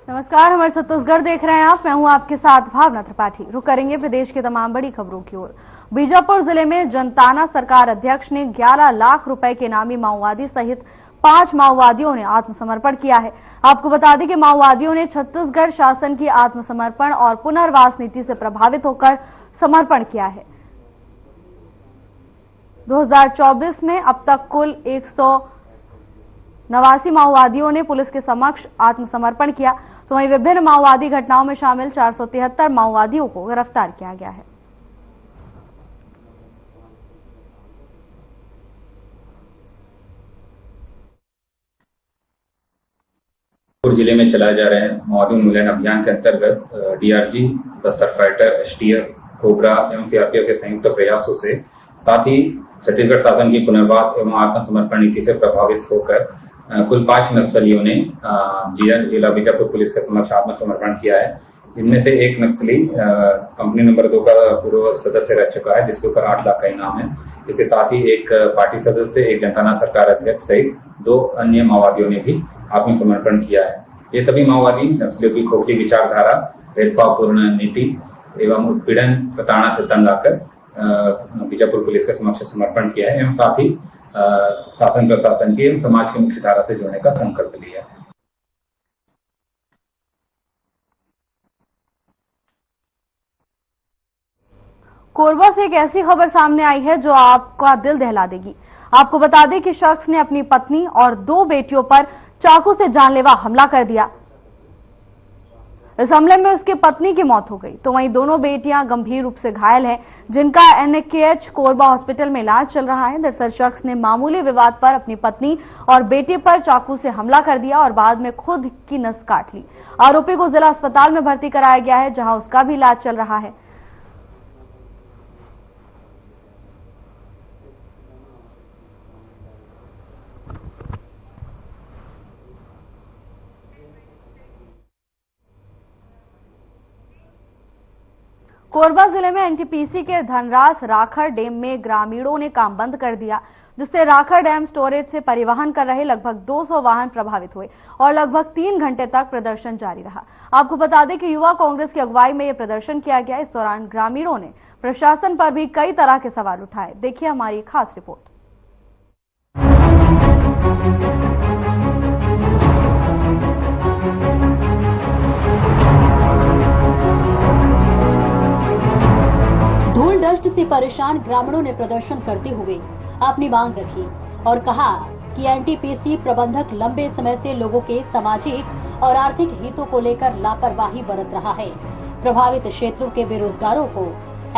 नमस्कार, हमारे छत्तीसगढ़ देख रहे हैं आप। मैं हूं आपके साथ भावना त्रिपाठी। रुक करेंगे प्रदेश की तमाम बड़ी खबरों की ओर। बीजापुर जिले में जनताना सरकार अध्यक्ष ने 11 लाख रुपए के इनामी माओवादी सहित 5 माओवादियों ने आत्मसमर्पण किया है। आपको बता दें कि माओवादियों ने छत्तीसगढ़ शासन की आत्मसमर्पण और पुनर्वास नीति से प्रभावित होकर समर्पण किया है। 2024 में अब तक कुल 189 माओवादियों ने पुलिस के समक्ष आत्मसमर्पण किया, तो वहीं विभिन्न माओवादी घटनाओं में शामिल 473 माओवादियों को गिरफ्तार किया गया है। जिले में चलाए जा रहे माओवादी उन्मूलन अभियान के अंतर्गत DRG, Bastar fighter, STF, cobra एवं सीआरपीएफ के संयुक्त प्रयासों से, साथ ही छत्तीसगढ़ शासन की पुनर्वास एवं आत्मसमर्पण नीति से प्रभावित होकर कुल 5 नक्सलियों ने जिला बीजापुर पुलिस के समक्ष आत्मसमर्पण किया है। इनमें से एक नक्सली कंपनी नंबर 2 का पूर्व सदस्य रह चुका है, जिसके ऊपर 8 लाख का इनाम है। इसके साथ ही एक पार्टी सदस्य, एक जनताना सरकार अध्यक्ष सहित 2 अन्य माओवादियों ने भी आत्मसमर्पण किया है। ये सभी माओवादी नक्सलियों की खोखली विचारधारा, भेदभावपूर्ण नीति एवं उत्पीड़न प्रताड़ना से तंग आकर बीजापुर पुलिस के समक्ष समर्पण किया है एवं साथ ही शासन प्रशासन की एवं समाज की मुख्य धारा से जुड़ने का संकल्प लिया है। कोरबा से एक ऐसी खबर सामने आई है जो आपका दिल दहला देगी। आपको बता दें कि शख्स ने अपनी पत्नी और 2 बेटियों पर चाकू से जानलेवा हमला कर दिया। इस हमले में उसकी पत्नी की मौत हो गई, तो वहीं दोनों बेटियां गंभीर रूप से घायल हैं, जिनका एनकेएच कोरबा हॉस्पिटल में इलाज चल रहा है। दरअसल शख्स ने मामूली विवाद पर अपनी पत्नी और बेटी पर चाकू से हमला कर दिया और बाद में खुद की नस काट ली। आरोपी को जिला अस्पताल में भर्ती कराया गया है, जहां उसका भी इलाज चल रहा है। कोरबा जिले में एनटीपीसी के धनरास राखड़ डैम में ग्रामीणों ने काम बंद कर दिया, जिससे राखड़ डैम स्टोरेज से परिवहन कर रहे लगभग 200 वाहन प्रभावित हुए और लगभग 3 घंटे तक प्रदर्शन जारी रहा। आपको बता दें कि युवा कांग्रेस की अगुवाई में यह प्रदर्शन किया गया। इस दौरान ग्रामीणों ने प्रशासन पर भी कई तरह के सवाल उठाए। देखिए हमारी खास रिपोर्ट। डस्ट से परेशान ग्रामीणों ने प्रदर्शन करते हुए अपनी मांग रखी और कहा कि एनटीपीसी प्रबंधक लंबे समय से लोगों के सामाजिक और आर्थिक हितों को लेकर लापरवाही बरत रहा है। प्रभावित क्षेत्रों के बेरोजगारों को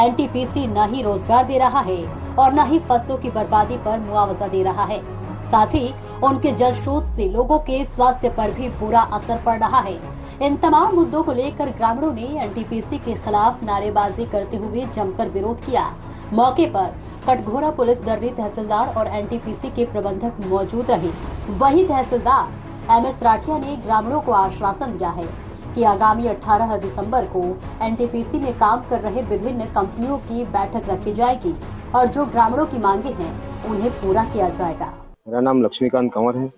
एनटीपीसी न ही रोजगार दे रहा है और न ही फसलों की बर्बादी पर मुआवजा दे रहा है। साथ ही उनके जल स्रोत से लोगों के स्वास्थ्य पर भी बुरा असर पड़ रहा है। इन तमाम मुद्दों को लेकर ग्रामीणों ने एनटीपीसी के खिलाफ नारेबाजी करते हुए जमकर विरोध किया। मौके पर कटघोरा पुलिस दर्री तहसीलदार और एनटीपीसी के प्रबंधक मौजूद रहे। वहीं तहसीलदार एमएस राठिया ने ग्रामीणों को आश्वासन दिया है कि आगामी 18 दिसंबर को एनटीपीसी में काम कर रहे विभिन्न कंपनियों की बैठक रखी जाएगी और जो ग्रामीणों की मांगे हैं उन्हें पूरा किया जाएगा। मेरा नाम लक्ष्मीकांत कंवर है।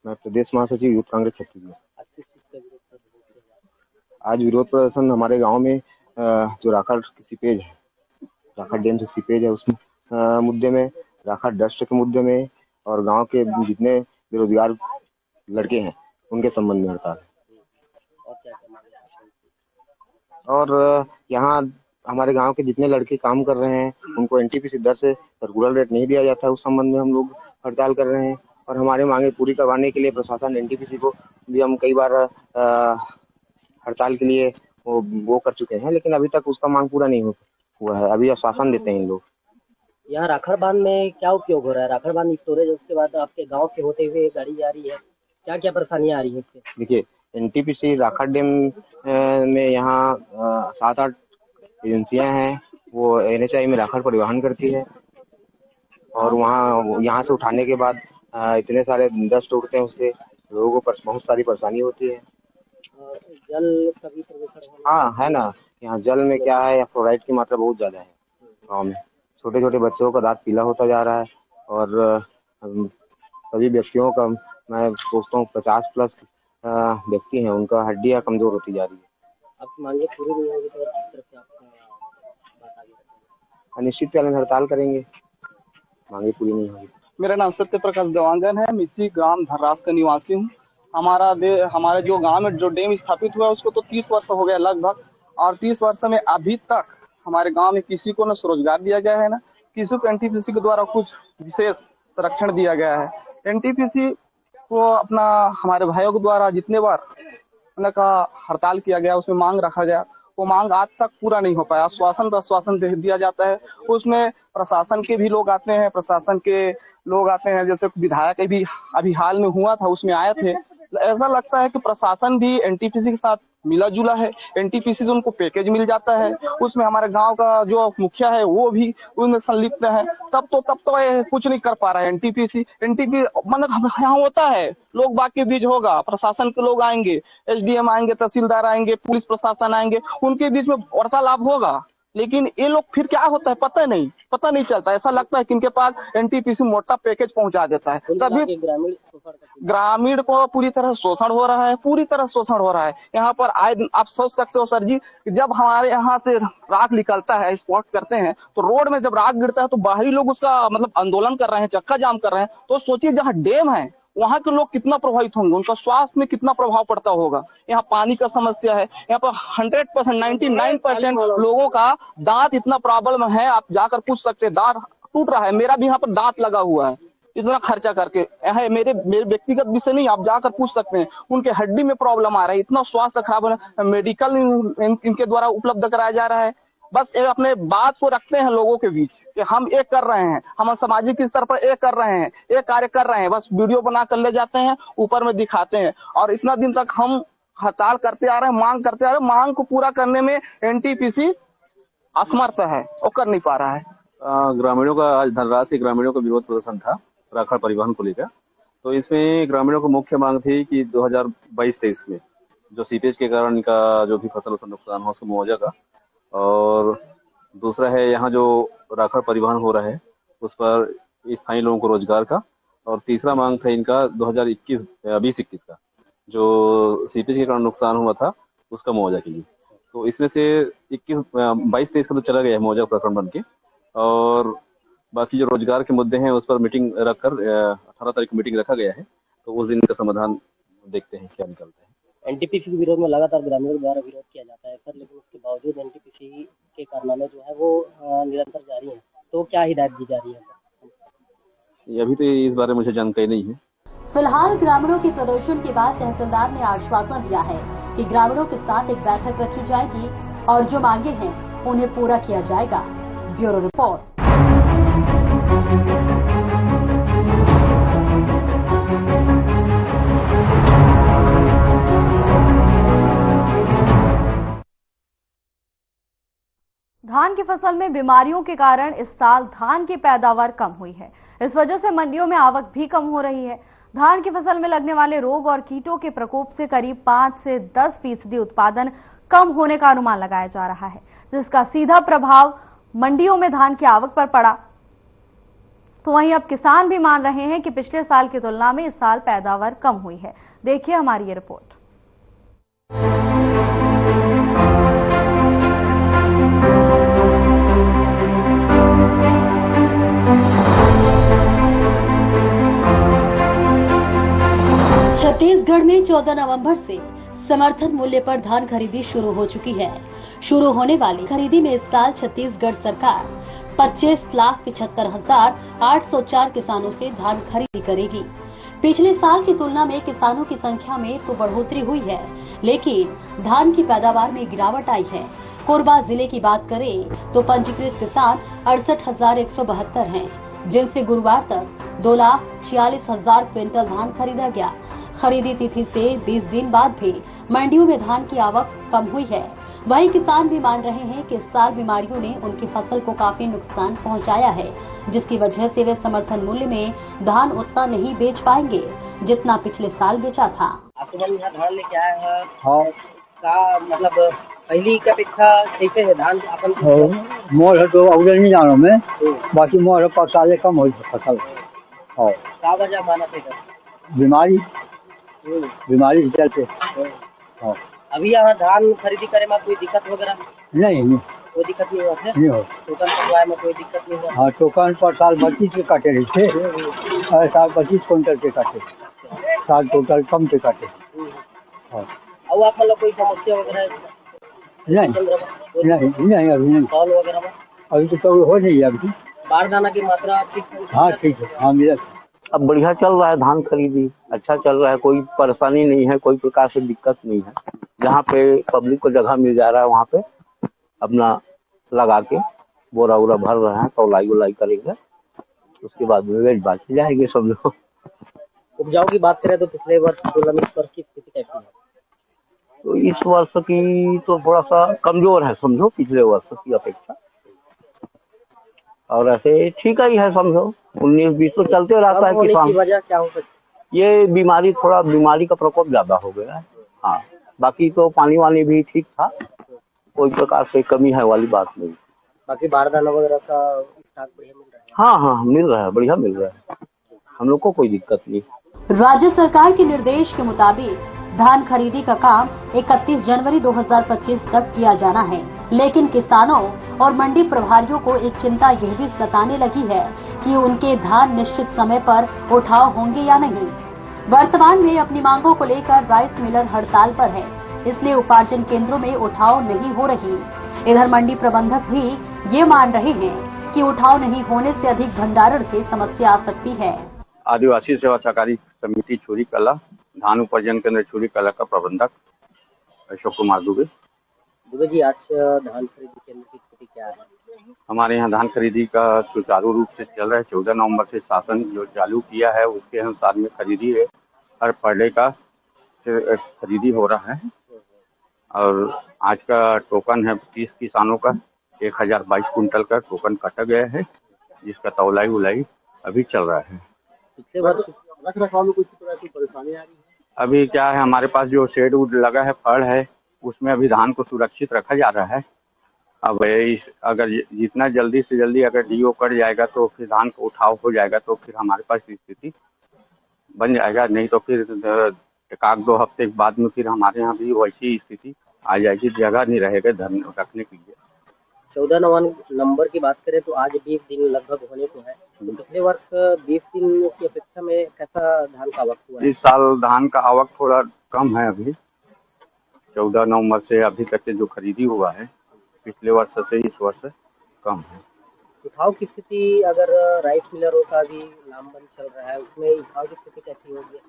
मैं प्रदेश महासचिव यूथ कांग्रेस छत्तीसगढ़। आज विरोध प्रदर्शन हमारे गांव में जो राखड़ सीपेज है, राखड़ डैम से सीपेज है, उस मुद्दे में, राखड़ डस्ट के मुद्दे में और गांव के जितने बेरोजगार लड़के हैं उनके संबंध में हड़ताल है। और यहाँ हमारे गांव के जितने लड़के काम कर रहे हैं उनको एनटीपीसी दर से सर्कुलर रेट नहीं दिया जाता है, उस संबंध में हम लोग हड़ताल कर रहे हैं। और हमारी मांगे पूरी करवाने के लिए प्रशासन एनटीपीसी को भी हम कई बार हड़ताल के लिए वो कर चुके हैं, लेकिन अभी तक उसका मांग पूरा नहीं हुआ है। अभी आश्वासन देते हैं इन लोग। यहाँ राखड़ बांध में क्या उपयोग हो रहा है? राखड़ बांध स्टोरेज, उसके बाद आपके गांव से होते हुए गाड़ी जा रही है, क्या क्या परेशानियां आ रही है इससे? देखिए, एनटीपीसी राखड़ डैम में यहाँ 7-8 एजेंसियां हैं। वो एनएचआई में राखड़ परिवहन करती है और वहाँ यहाँ से उठाने के बाद इतने सारे डस्ट उड़ते हैं, उससे लोगों को बहुत सारी परेशानी होती है। जल कभी हाँ है ना, यहाँ जल में क्या है, फ्लोराइड की मात्रा बहुत ज्यादा है गाँव में। छोटे छोटे बच्चों का दांत पीला होता जा रहा है और सभी व्यक्तियों का मैं सोचता हूँ 50+ व्यक्ति हैं उनका हड्डियां कमजोर होती जा रही है। आपकी मांगे पूरी नहीं होगी तो किस तरह से आपका बात आगे बढ़ेगी? अनिश्चितकालीन हड़ताल करेंगे, मांगे पूरी नहीं होगी। मेरा नाम सत्य प्रकाश देवांगन है। मैं इसी ग्राम धर्रास का निवासी हूँ। हमारे जो गांव में जो डैम स्थापित हुआ है उसको तो 30 वर्ष हो गया लगभग, और 30 वर्ष में अभी तक हमारे गांव में किसी को न स्वरोजगार दिया गया है, ना किसी को एनटीपीसी के द्वारा कुछ विशेष संरक्षण दिया गया है। एनटीपीसी को अपना हमारे भाइयों के द्वारा जितने बार का हड़ताल किया गया, उसमें मांग रखा गया, वो मांग आज तक पूरा नहीं हो पाया। आश्वासन पर आश्वासन दे दिया जाता है। उसमें प्रशासन के भी लोग आते हैं, जैसे विधायक भी अभी हाल में हुआ था उसमें आए थे। ऐसा लगता है कि प्रशासन भी एनटीपीसी के साथ मिला जुला है। एनटीपीसी से उनको पैकेज मिल जाता है, उसमें हमारे गांव का जो मुखिया है वो भी उनमें संलिप्त है। तब तो ये कुछ नहीं कर पा रहा है एनटीपीसी मतलब यहाँ होता है, लोग बाकी बीच होगा, प्रशासन के लोग आएंगे, एसडीएम आएंगे, तहसीलदार आएंगे, पुलिस प्रशासन आएंगे, उनके बीच में वार्तालाप होगा, लेकिन ये लोग फिर क्या होता है पता नहीं चलता। ऐसा लगता है कि इनके पास एनटीपीसी मोटा पैकेज पहुंचा देता है। तभी ग्रामीण को पूरी तरह शोषण हो रहा है। यहाँ पर आए आप सोच सकते हो सर जी, जब हमारे यहाँ से राख निकलता है, स्पॉट करते हैं, तो रोड में जब राख गिरता है तो बाहरी लोग उसका मतलब आंदोलन कर रहे हैं, चक्का जाम कर रहे हैं। तो सोचिए जहाँ डैम है वहाँ के लोग कितना प्रभावित होंगे, उनका स्वास्थ्य में कितना प्रभाव पड़ता होगा। यहाँ पानी का समस्या है, यहाँ पर 100% 99% लोगों का दांत इतना प्रॉब्लम है, आप जाकर पूछ सकते हैं, दांत टूट रहा है। मेरा भी यहाँ पर दांत लगा हुआ है, इतना खर्चा करके है। मेरे व्यक्तिगत विषय नहीं, आप जाकर पूछ सकते हैं। उनके हड्डी में प्रॉब्लम आ रहा है, इतना स्वास्थ्य खराब है। मेडिकल इनके द्वारा उपलब्ध कराया जा रहा है। बस एक अपने बात को रखते हैं लोगों के बीच कि हम एक कर रहे हैं, हम सामाजिक स्तर पर एक कर रहे हैं, एक कार्य कर रहे हैं, बस वीडियो बना कर ले जाते हैं, ऊपर में दिखाते हैं। और इतना दिन तक हम हड़ताल करते आ रहे हैं, मांग करते आ रहे हैं, मांग को पूरा करने में एनटीपीसी असमर्थ है और कर नहीं पा रहा है। ग्रामीणों का आज धनराशि के ग्रामीणों का विरोध प्रदर्शन था राखड़ परिवहन को लेकर। तो इसमें ग्रामीणों को मुख्य मांग थी कि 2022-23 में जो सीपेज के कारण इनका जो भी फसल का नुकसान हुआ उसको मुआवजा का, और दूसरा है यहाँ जो राखड़ परिवहन हो रहा है उस पर स्थानीय लोगों को रोजगार का, और तीसरा मांग था इनका 2020-21 का जो सीपेज के कारण नुकसान हुआ था उसका मुआवजा के लिए। तो इसमें से 22-23 का तो चला गया है मुआवजा प्रकरण बन के, और बाकी जो रोजगार के मुद्दे हैं उस पर मीटिंग रखकर 18 तारीख को मीटिंग रखा गया है। तो उस दिन का समाधान देखते हैं क्या निकलता है। एनटीपीसी के विरोध में लगातार ग्रामीणों द्वारा विरोध किया जाता है सर, लेकिन उसके बावजूद एनटीपीसी के कारनामे जो है वो निरंतर जारी है। तो क्या हिदायत दी जा रही है? अभी तो इस बारे में मुझे जानकारी नहीं है। फिलहाल ग्रामीणों के प्रदर्शन के बाद तहसीलदार ने आश्वासन दिया है कि ग्रामीणों के साथ एक बैठक रखी जाएगी और जो मांगे हैं उन्हें पूरा किया जाएगा। Bureau report. धान की फसल में बीमारियों के कारण इस साल धान की पैदावार कम हुई है। इस वजह से मंडियों में आवक भी कम हो रही है। धान की फसल में लगने वाले रोग और कीटों के प्रकोप से करीब 5 से 10% उत्पादन कम होने का अनुमान लगाया जा रहा है, जिसका सीधा प्रभाव मंडियों में धान की आवक पर पड़ा। तो वहीं अब किसान भी मान रहे हैं कि पिछले साल की तुलना में इस साल पैदावार कम हुई है। देखिए हमारी ये रिपोर्ट। छत्तीसगढ़ में 14 नवंबर से समर्थन मूल्य पर धान खरीदी शुरू हो चुकी है। शुरू होने वाली खरीदी में इस साल छत्तीसगढ़ सरकार 25,75,804 किसानों से धान खरीदी करेगी। पिछले साल की तुलना में किसानों की संख्या में तो बढ़ोतरी हुई है, लेकिन धान की पैदावार में गिरावट आई है। कोरबा जिले की बात करें तो पंजीकृत किसान 68,172 हैं, जिनसे गुरुवार तक 2,46,000 क्विंटल धान खरीदा गया। खरीदी तिथि से 20 दिन बाद भी मंडियों में धान की आवक कम हुई है। वहीं किसान भी मान रहे हैं कि इस साल बीमारियों ने उनकी फसल को काफी नुकसान पहुंचाया है, जिसकी वजह से वे समर्थन मूल्य में धान उतना नहीं बेच पाएंगे जितना पिछले साल बेचा था। आपके मन यहाँ धान लेके आए हैं, हाँ का मतलब पहली की अपेक्षा कैसे है धान अपन? मोर है तो अवधि नहीं जानो में, बाकी मोर है 5 साल कम हो फसल। का वजह माना थे? बीमारी बीमारी के चलते। हाँ। अभी यहाँ धान खरीदी करे में कोई दिक्कत वगैरह नहीं कोई दिक्कत नहीं हुआ है? नहीं हो। टोकन कटवाए में कोई दिक्कत नहीं हुआ? हाँ, टोकन पर साल 25 के काटे रहे थे, साल 25 क्विंटल के काटे, साल टोटल कम के काटे। हाँ। अब आप मतलब कोई समस्या वगैरह नहीं अभी नहीं। कॉल वगैरह में अभी तो हो नहीं है अभी। बाढ़ जाना की मात्रा ठीक है? हाँ ठीक है। हाँ मिला। अब बढ़िया चल रहा है, धान खरीदी अच्छा चल रहा है, कोई परेशानी नहीं है, कोई प्रकार से दिक्कत नहीं है। जहाँ पे पब्लिक को जगह मिल जा रहा है वहाँ पे अपना लगा के बोरा वोरा भर रहे हैं, तौलाई उलाई करेंगे, उसके बाद बेच बात जाएंगे सब लोग। उपजाऊ की बात करें तो पिछले वर्ष तुलना में की स्थिति कैसी है? तो इस वर्ष की तो थोड़ा सा कमजोर है समझो, पिछले वर्ष की अपेक्षा। और ऐसे ठीक ही है समझो, 19-20 तो चलते रहता है किसान। वजह क्या हो सकती? ये बीमारी का प्रकोप ज्यादा हो गया है। हाँ, बाकी तो पानी वानी भी ठीक था, कोई प्रकार से कमी है वाली बात नहीं। बाकी बारदाना वगैरह का स्टॉक बढ़िया मिल रहा है? हाँ मिल रहा है, बढ़िया मिल रहा है, हम लोग को कोई दिक्कत नहीं। राज्य सरकार के निर्देश के मुताबिक धान खरीदी का काम 31 जनवरी 2025 तक किया जाना है, लेकिन किसानों और मंडी प्रभारियों को एक चिंता यह भी सताने लगी है कि उनके धान निश्चित समय पर उठाव होंगे या नहीं। वर्तमान में अपनी मांगों को लेकर राइस मिलर हड़ताल पर है, इसलिए उपार्जन केंद्रों में उठाव नहीं हो रही। इधर मंडी प्रबंधक भी ये मान रहे हैं कि उठाव नहीं होने से अधिक भंडारण से समस्या आ सकती है। आदिवासी सेवा सहकारी समिति छुरी कला धान उपार्जन केंद्र छुरी कला का प्रबंधक अशोक कुमार दुबे जी, आज धान खरीदी केंद्र की स्थिति क्या है? हमारे यहाँ धान खरीदी का सुचारू रूप से चल रहा है। 14 नवंबर से शासन जो चालू किया है उसके अनुसार में खरीदी है, हर पर डे का खरीदी हो रहा है। और आज का टोकन है 30 किसानों का 1022 कुंटल का टोकन काटा गया है, जिसका तौलाई उलाई अभी चल रहा है। पिछले वर्ष रख रखाव में कुछ तरह की परेशानी आ रही है? अभी क्या है, हमारे पास जो शेड वुड लगा है फड़ है, उसमें अभी धान को सुरक्षित रखा जा रहा है। अब अगर जितना जल्दी से जल्दी अगर डीओ कट जाएगा तो फिर धान का उठाव हो जाएगा, तो फिर हमारे पास स्थिति बन जाएगा। नहीं तो फिर 1-2 हफ्ते के बाद में फिर हमारे यहाँ भी वैसी स्थिति आ जाएगी, जगह नहीं रहेगा धरने रखने के लिए। 14 नवंबर की बात करें तो आज 20 दिन लगभग होने को है, तो पिछले वर्ष 20 दिन की अपेक्षा में कैसा धान का आवक हुआ है? इस साल धान का आवक थोड़ा कम है। अभी 14 नवंबर से अभी तक के जो खरीदी हुआ है पिछले वर्ष से इस वर्ष कम है। उठाव की स्थिति अगर राइस मिलरों का भी लामबंद चल रहा है, उसमें उठाव की स्थिति कैसी होगी?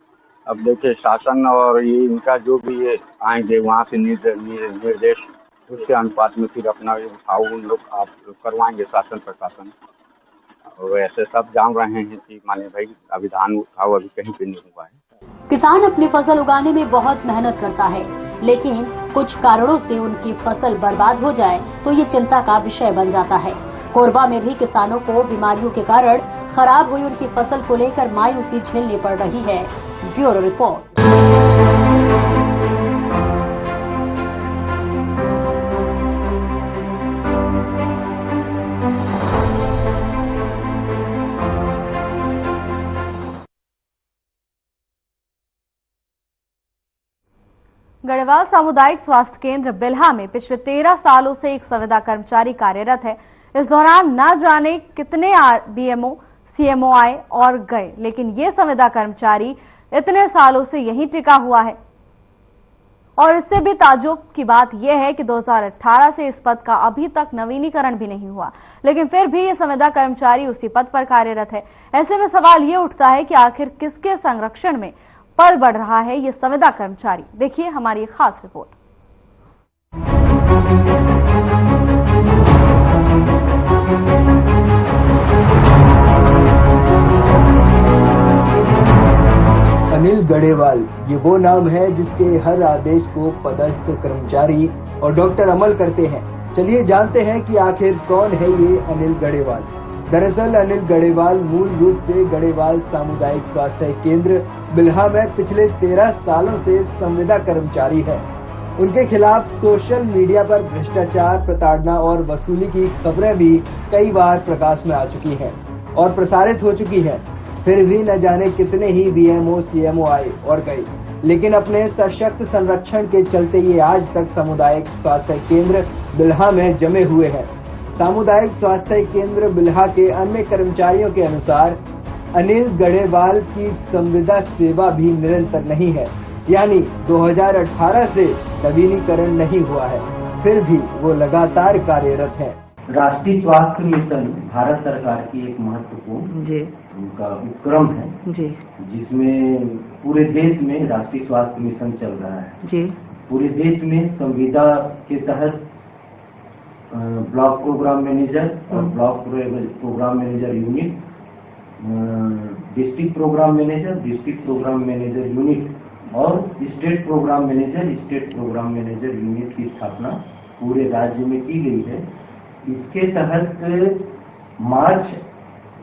अब देखिए, शासन और ये इनका जो भी ये आएंगे वहाँ से निर्देश, उसके अनुपात में फिर अपना उठाव उन लोग आप करवाएंगे शासन प्रशासन। और ऐसे सब जान रहे हैं कि माने भाई अभी धान उठाव अभी कहीं पे नहीं हुआ है। किसान अपनी फसल उगाने में बहुत मेहनत करता है, लेकिन कुछ कारणों से उनकी फसल बर्बाद हो जाए तो ये चिंता का विषय बन जाता है। कोरबा में भी किसानों को बीमारियों के कारण खराब हुई उनकी फसल को लेकर मायूसी झेलनी पड़ रही है। Bureau report. गढ़वाल सामुदायिक स्वास्थ्य केंद्र बिल्हा में पिछले 13 सालों से एक संविदा कर्मचारी कार्यरत है। इस दौरान न जाने कितने बीएमओ सीएमओ आए और गए, लेकिन ये संविदा कर्मचारी इतने सालों से यहीं टिका हुआ है। और इससे भी ताज्जुब की बात यह है कि 2018 से इस पद का अभी तक नवीनीकरण भी नहीं हुआ, लेकिन फिर भी ये संविदा कर्मचारी उसी पद पर कार्यरत है। ऐसे में सवाल ये उठता है कि आखिर किसके संरक्षण में पल बढ़ रहा है ये संविदा कर्मचारी। देखिए हमारी एक खास रिपोर्ट। अनिल गढ़ेवाल ये वो नाम है जिसके हर आदेश को पदस्थ कर्मचारी और डॉक्टर अमल करते हैं। चलिए जानते हैं कि आखिर कौन है ये अनिल गढ़ेवाल। दरअसल अनिल गढ़ेवाल मूल रूप से गढ़ेवाल सामुदायिक स्वास्थ्य केंद्र बिल्हा में पिछले 13 सालों से संविदा कर्मचारी है। उनके खिलाफ सोशल मीडिया पर भ्रष्टाचार, प्रताड़ना और वसूली की खबरें भी कई बार प्रकाश में आ चुकी हैं और प्रसारित हो चुकी हैं। फिर भी न जाने कितने ही बीएमओ सीएमओ आए और गए, लेकिन अपने सशक्त संरक्षण के चलते ये आज तक सामुदायिक स्वास्थ्य केंद्र बिल्हा में जमे हुए हैं। सामुदायिक स्वास्थ्य केंद्र बिल्हा के अन्य कर्मचारियों के अनुसार अनिल गढ़ेवाल की संविदा सेवा भी निरंतर नहीं है, यानी 2018 से नवीनीकरण नहीं हुआ है, फिर भी वो लगातार कार्यरत है। राष्ट्रीय स्वास्थ्य मिशन भारत सरकार की एक महत्वपूर्ण उनका उपक्रम है जी, जिसमें पूरे देश में राष्ट्रीय स्वास्थ्य मिशन चल रहा है जी। पूरे देश में संविदा के तहत ब्लॉक प्रोग्राम मैनेजर और block programme manager unit, district programme manager unit और स्टेट प्रोग्राम मैनेजर यूनिट की स्थापना पूरे राज्य में की गई है। इसके तहत मार्च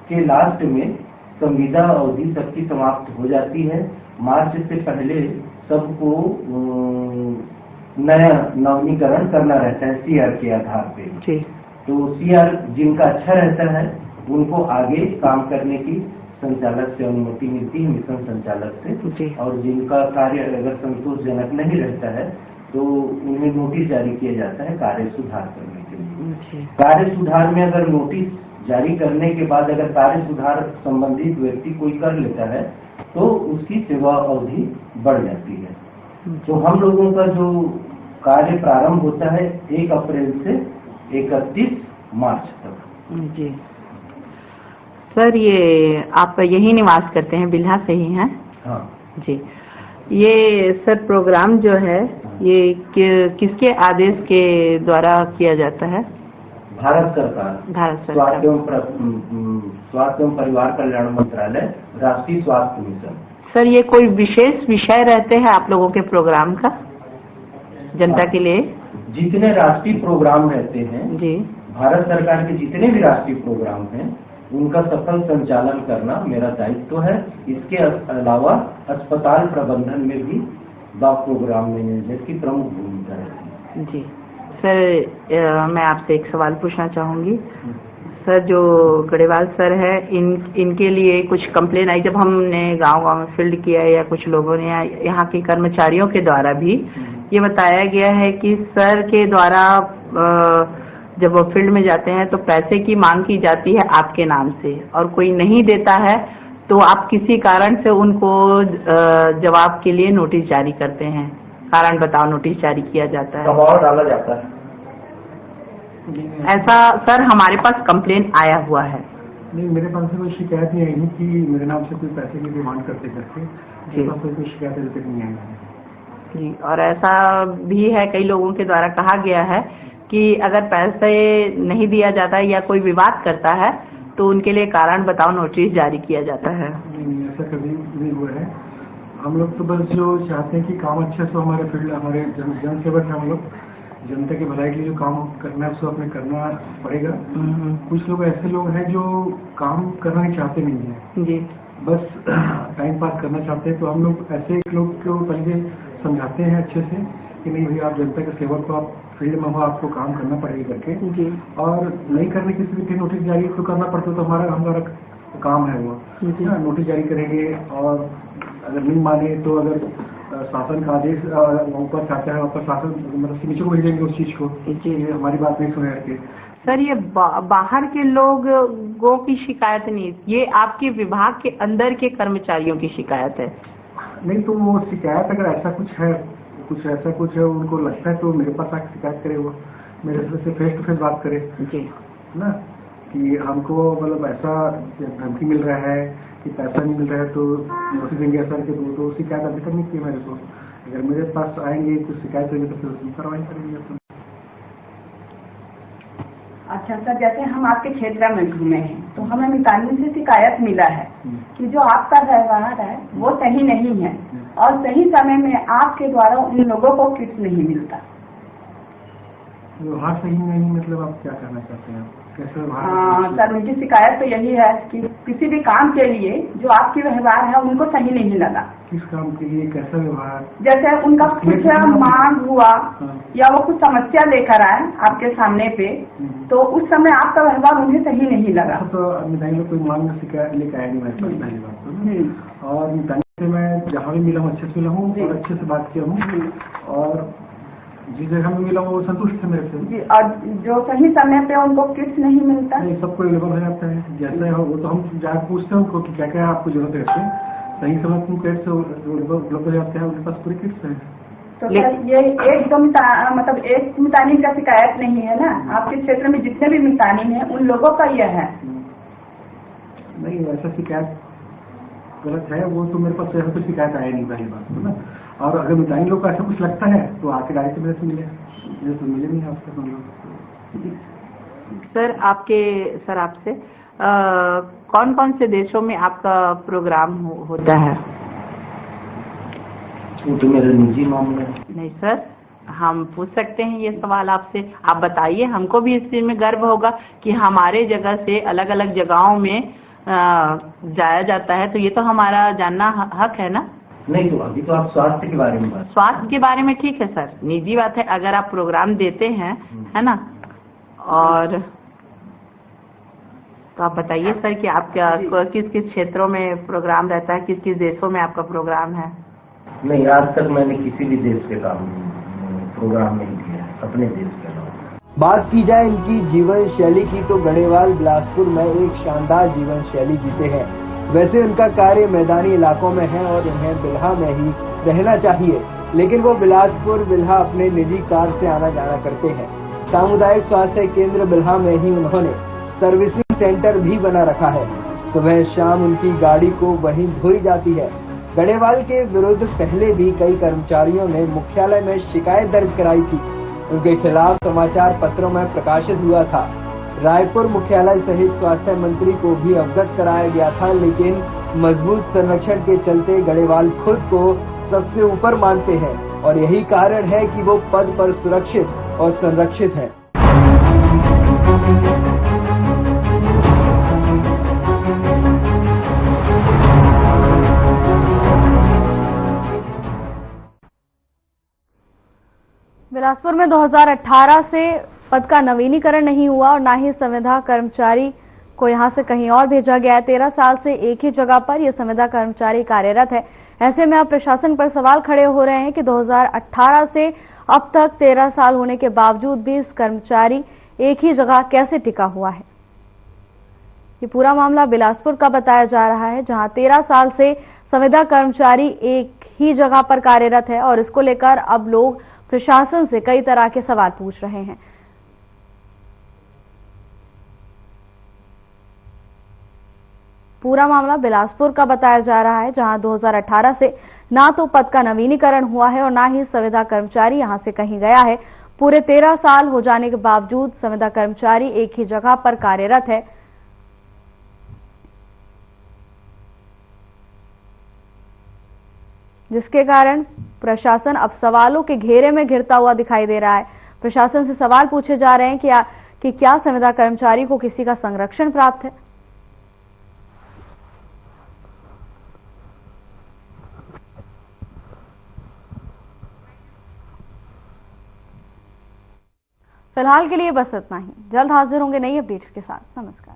के लास्ट में संविदा अवधि सबकी समाप्त हो जाती है। मार्च से पहले सबको नया नवीनीकरण करना रहता है सीआर के आधार पे। तो सीआर जिनका अच्छा रहता है उनको आगे काम करने की संचालक से अनुमति मिलती है, मिशन संचालक से, और जिनका कार्य अगर संतोषजनक नहीं रहता है तो उन्हें नोटिस जारी किया जाता है कार्य सुधार करने के लिए। कार्य सुधार में अगर नोटिस जारी करने के बाद अगर कार्य सुधार संबंधित व्यक्ति कोई कर लेता है तो उसकी सेवा अवधि बढ़ जाती है। तो हम लोगों का जो कार्य प्रारंभ होता है 1 अप्रैल से 31 मार्च तक। जी सर, ये आप यही निवास करते हैं, बिल्हा से ही हैं? हाँ जी। ये सर प्रोग्राम जो है ये किसके आदेश के द्वारा किया जाता है? भारत सरकार, स्वास्थ्य एवं परिवार कल्याण मंत्रालय, राष्ट्रीय स्वास्थ्य मिशन। सर, ये कोई विशेष विषय रहते हैं आप लोगों के प्रोग्राम का जनता के लिए? जितने राष्ट्रीय प्रोग्राम रहते हैं जी, भारत सरकार के जितने भी राष्ट्रीय प्रोग्राम हैं उनका सफल संचालन करना मेरा दायित्व है। इसके अलावा अस्पताल प्रबंधन में भी ब्लॉक प्रोग्राम मैनेजर की प्रमुख भूमिका है। जी सर, मैं आपसे एक सवाल पूछना चाहूंगी। सर, जो गढ़ेवाल सर है इनके लिए कुछ कंप्लेन आई जब हमने गांव-गांव में फील्ड किया, या कुछ लोगों ने यहाँ के कर्मचारियों के द्वारा भी ये बताया गया है कि सर के द्वारा जब वो फील्ड में जाते हैं तो पैसे की मांग की जाती है आपके नाम से, और कोई नहीं देता है तो आप किसी कारण से उनको जवाब के लिए नोटिस जारी करते हैं। कारण बताओ, नोटिस जारी किया जाता है, दबाव डाला जाता है। ऐसा सर हमारे पास कंप्लेन आया हुआ है। नहीं, मेरे पास से कोई शिकायत नहीं आई है कि मेरे नाम से कोई पैसे की डिमांड करते मेरे पास कोई शिकायत अभी तक नहीं आई है जी। और ऐसा भी है, कई लोगों के द्वारा कहा गया है कि अगर पैसे नहीं दिया जाता है या कोई विवाद करता है तो उनके लिए कारण बताओ नोटिस जारी किया जाता है। नहीं, ऐसा कभी नहीं हुआ है। हम लोग तो बस जो चाहते हैं कि काम अच्छा से हमारे फील्ड, हमारे जन सेवक है हम लोग, जनता की भलाई के लिए जो काम करना है उसको अपने करना पड़ेगा। कुछ लोग ऐसे लोग हैं जो काम करना चाहते नहीं है जी, बस टाइम पास करना चाहते हैं। तो हम लोग ऐसे लोग को पहले समझाते हैं अच्छे से कि नहीं भैया, आप जनता के सेवक को, आप फील्ड में हो, आपको काम करना पड़ेगा करके जी। और नहीं करने की स्थिति नोटिस जारी तो करना पड़ता, तो हमारा काम है वो नोटिस जारी करेंगे। और अगर नहीं माने तो अगर शासन का आदेश ऊपर चाहता है, ऊपर शासन मतलब नीचे को भेजेंगे उस चीज को, हमारी बात नहीं सुने करके। सर, ये बाहर के लोगों की शिकायत नहीं, ये आपके विभाग के अंदर के कर्मचारियों की शिकायत है? नहीं, तो वो शिकायत अगर ऐसा कुछ है, उनको लगता है तो मेरे पास आकर शिकायत करे, वो मेरे से फेस टू फेस बात करे जी ना, कि हमको मतलब ऐसा धमकी मिल रहा है कि पैसा नहीं मिल रहा है तो नोटिस देंगे सर के। तो शिकायत अभी तक नहीं की मेरे को। अगर मेरे पास आएंगे तो शिकायत करेंगे तो फिर उसमें कार्रवाई करेंगे। अच्छा सर, जैसे हम आपके क्षेत्र में घूमे हैं तो हमें मितानी से शिकायत मिला है कि जो आपका व्यवहार है वो सही नहीं है और सही समय में आपके द्वारा उन लोगों को किट नहीं मिलता। व्यवहार सही नहीं मतलब आप क्या करना चाहते हैं? कैसे व्यवहार? सर, मेरी शिकायत तो यही है कि किसी भी काम के लिए जो आपकी व्यवहार है उनको सही नहीं लगा। किस काम के लिए कैसा व्यवहार? जैसे उनका कुछ मांग हुआ या वो कुछ समस्या लेकर आए आपके सामने पे, तो उस समय आपका व्यवहार मुझे सही नहीं लगा। तो मितानी लोग कोई मांग शिकायत लेकर आया नहीं, और मैं जहाँ भी मिला हूँ अच्छे से मिला हूँ और अच्छे से बात किया हूँ और जिस जगह में मिला वो संतुष्ट है मेरे से जी। और जो सही समय पे उनको किट्स नहीं मिलता, नहीं सबको अवेलेबल हो जाता है जैसे हो वो तो हम जाकर पूछते हैं उनको कि क्या क्या आपको जरूरत है, सही समय पर किट्स उपलब्ध हो जाते हैं, उनके पास पूरी किट्स है। तो सर ये एक दो मतलब एक मितानी का शिकायत नहीं है ना, आपके क्षेत्र में जितने भी मितानी हैं उन लोगों का यह है? नहीं ऐसा शिकायत गलत है, वो तो मेरे पास ऐसा कोई शिकायत आया नहीं पहली बात है ना। और अगर मितानी लोग को ऐसा कुछ लगता है तो आके डायरेक्ट मेरे से मिले, मेरे से मिले नहीं आपसे हम लोग। सर आपसे कौन कौन से देशों में आपका प्रोग्राम होता है? वो तो मेरा निजी मामला है। नहीं सर, हम पूछ सकते हैं ये सवाल आपसे, आप बताइए, हमको भी इस चीज में गर्व होगा कि हमारे जगह से अलग अलग जगहों में जाया जाता है, तो ये तो हमारा जानना हक है ना। नहीं तो अभी तो आप स्वास्थ्य के बारे में बात, स्वास्थ्य के बारे में ठीक है सर, निजी बात है, अगर आप प्रोग्राम देते हैं है ना। और तो आप बताइए सर कि आप क्या किस किस क्षेत्रों में प्रोग्राम रहता है, किस किस देशों में आपका प्रोग्राम है? नहीं आज तक मैंने किसी भी देश के काम प्रोग्राम नहीं किया है, अपने देश के अलावा। बात की जाए इनकी जीवन शैली की तो गढ़ेवाल बिलासपुर में एक शानदार जीवन शैली जीते हैं। वैसे उनका कार्य मैदानी इलाकों में है और उन्हें बिल्हा में ही रहना चाहिए, लेकिन वो बिलासपुर बिल्हा अपने निजी कार से आना जाना करते हैं। सामुदायिक स्वास्थ्य केंद्र बिल्हा में ही उन्होंने सर्विसिंग सेंटर भी बना रखा है। सुबह शाम उनकी गाड़ी को वहीं धोई जाती है। गढ़ेवाल के विरुद्ध पहले भी कई कर्मचारियों ने मुख्यालय में शिकायत दर्ज कराई थी। उनके खिलाफ समाचार पत्रों में प्रकाशित हुआ था। रायपुर मुख्यालय सहित स्वास्थ्य मंत्री को भी अवगत कराया गया था, लेकिन मजबूत संरक्षण के चलते गढ़ेवाल खुद को सबसे ऊपर मानते हैं और यही कारण है कि वो पद पर सुरक्षित और संरक्षित हैं। बिलासपुर में 2018 से पद का नवीनीकरण नहीं हुआ और न ही संविदा कर्मचारी को यहां से कहीं और भेजा गया है। 13 साल से एक ही जगह पर यह संविदा कर्मचारी कार्यरत है। ऐसे में अब प्रशासन पर सवाल खड़े हो रहे हैं कि 2018 से अब तक 13 साल होने के बावजूद भी इस कर्मचारी एक ही जगह कैसे टिका हुआ है। ये पूरा मामला बिलासपुर का बताया जा रहा है, जहां 13 साल से संविदा कर्मचारी एक ही जगह पर कार्यरत है और इसको लेकर अब लोग प्रशासन से कई तरह के सवाल पूछ रहे हैं। पूरा मामला बिलासपुर का बताया जा रहा है, जहां 2018 से ना तो पद का नवीनीकरण हुआ है और ना ही संविदा कर्मचारी यहां से कहीं गया है। पूरे 13 साल हो जाने के बावजूद संविदा कर्मचारी एक ही जगह पर कार्यरत है। जिसके कारण प्रशासन अब सवालों के घेरे में घिरता हुआ दिखाई दे रहा है। प्रशासन से सवाल पूछे जा रहे हैं कि क्या संविदा कर्मचारी को किसी का संरक्षण प्राप्त है। फिलहाल के लिए बस इतना ही। जल्द हाजिर होंगे नई अपडेट्स के साथ। नमस्कार।